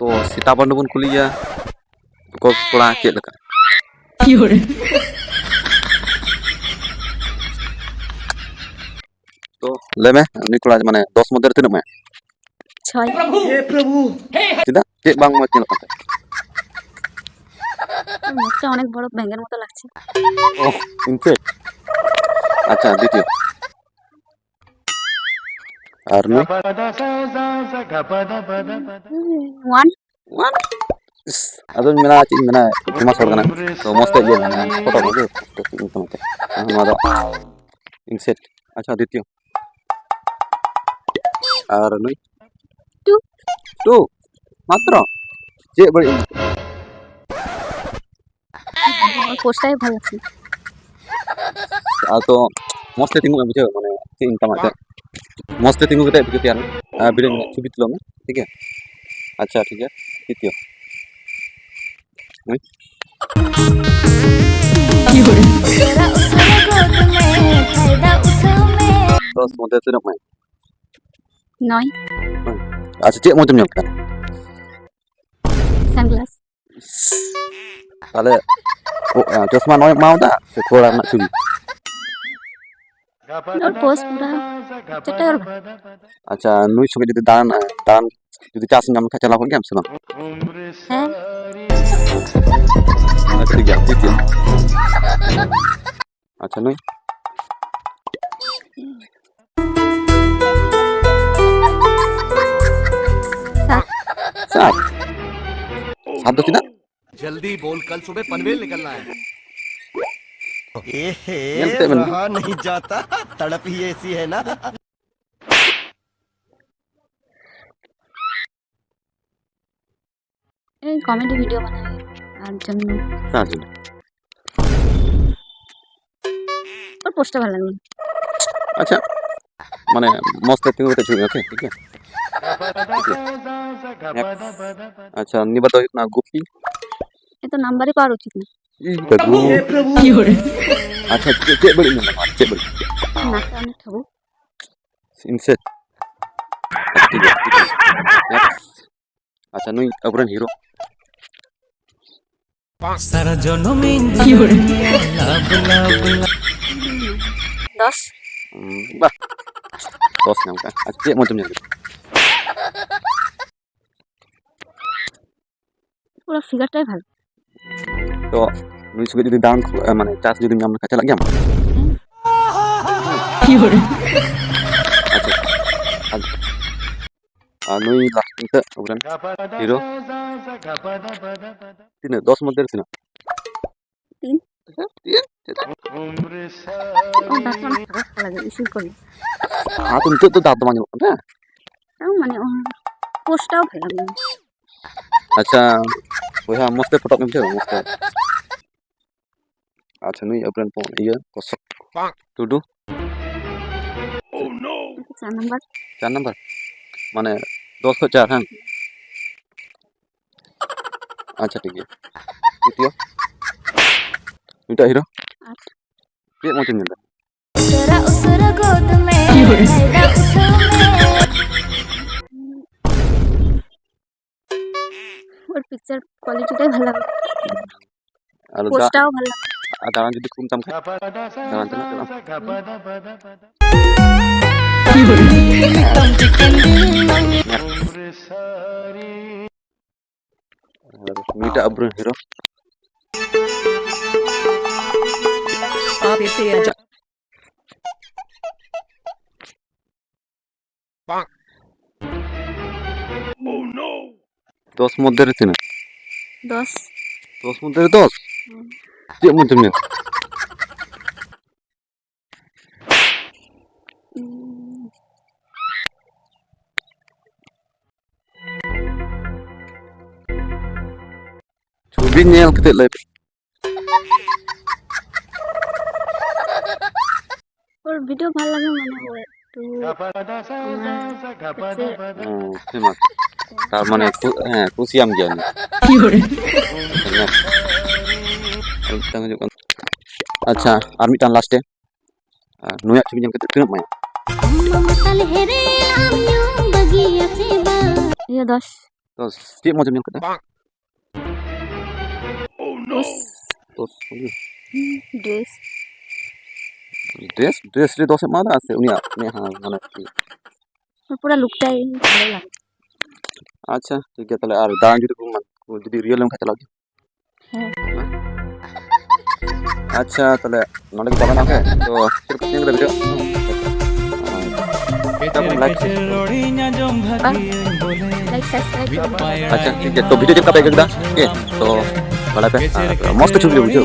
तो सीता बंधु बन कुलिया को कोड़ा चेक लगा तो ले में उनी कोड़ा माने 10 मध्य तीन में 6 हे प्रभु चिदा चेक बांग मत चेक लगा মুখটা অনেক বড় ব্যাঙের মতো লাগছে ओ इनसे अच्छा द्वितीय और नहीं 1 वन अदुन मेरा चिन मेरा फेमस हो गना तो मस्त ये फोटो मुझे तो हमारा इनसेट अच्छा द्वितीय और नहीं 2 मात्र जे बड़ी পোস্টটাই ভালো লাগছে तो मस्त थिंग में मुझे माने थिंग टमाटर मस्त थिंग के वीडियो तैयार वीडियो में छवि तुलो में ठीक है अच्छा ठीक है द्वितीय तो मध्य तीन में 9 अच्छा चेक मत में का সানগ্লাস ताले चश्मा नय माउदा से थोड़ा ना छुरी और पोस्ट पूरा चटल अच्छा नुई सके जदी दान जदी चास नाम का चला हो गया हमसे ना है अच्छा ठीक है ठीक है अच्छा नुई सात सात तो कितना जल्दी बोल कल सुबह पनवेल निकलना है मिलते बन रहा नहीं जाता तड़प ही ऐसी है ना এই কমেডি ভিডিও বানাই আর জন্য सात और পোস্টটা ভালো লাগে अच्छा माने मस्त थिंग होते छुरी ओके ठीक है अच्छा निबत इतना गुप्ती ये तो नंबर ही पार उचित ना हे प्रभु अच्छा चेक बड़ी नंबर चेक बड़ी নাকটা অনেক ঠাবো इनसेट ठीक है नेक्स्ट अच्छा नुई अबरन हीरो सारा जन्म 10 वाह 10 नाम का अच्छा चेक मत में পুরো ফিগারটাই ভালো तो नुई सके जदी दान माने चास जदी नाम का चला गया अच्छा नुई लास्ट इंत अबरन हीरो तीन 10 मध्य तीन 3 तीन ও দাঁত অনেক ভালো লাগে ইসি করি हाँ तो दाद मांगे ना তাও মানে পোস্টটাও ভালো লাগে अच्छा वह मस्त फोटो में मुझे मस्त अच्छा नुई अबरन पो ये कोसक टुडू 4 नंबर 4 नंबर माने 10 को 4 हैं अच्छा ठीक है द्वितीय इटा हीरो 8 ये मोटिन में और पिक्चर क्वालिटीটাই ভালো লাগে और পোস্টটাও ভালো লাগে दान जदी खूब चमके दान चला मीटा अबरन हीरो आप इसे 10 मध्य तीन 10 10 मध्य 10 चेक मत में छुबी नेल कते ले और वीडियो ভালো লাগে মানে ও একটু फेमस तार माने हां खुशियाम गया अच्छा और मिटान लास्ट है नुया छवि जम के तीन माय ये 10 তো চেᱫ ᱢᱚᱡᱮᱢ ᱧᱮᱞ ᱠᱮᱫᱟ ᱛᱚ ড্রেস ড্রেস রে দোষ এমাদᱟ ᱥᱮ ᱩᱱᱤᱭᱟᱜ ᱢᱟᱱᱮ পুরো লুকটাই ভালো লাগে আচ্ছা ঠিক আছে তাহলে আর দাঁড়ান যদি রিয়েল লেম চালাও আচ্ছা তাহলে নলে কি না ওকে তো সেরকম নিয়ে ভিডিও লাইক সাবস্ক্রাইব अच्छा ठीक है तो वीडियो जब का पे एकदा ओके तो बड़ा पे मस्त छुट्टी वीडियो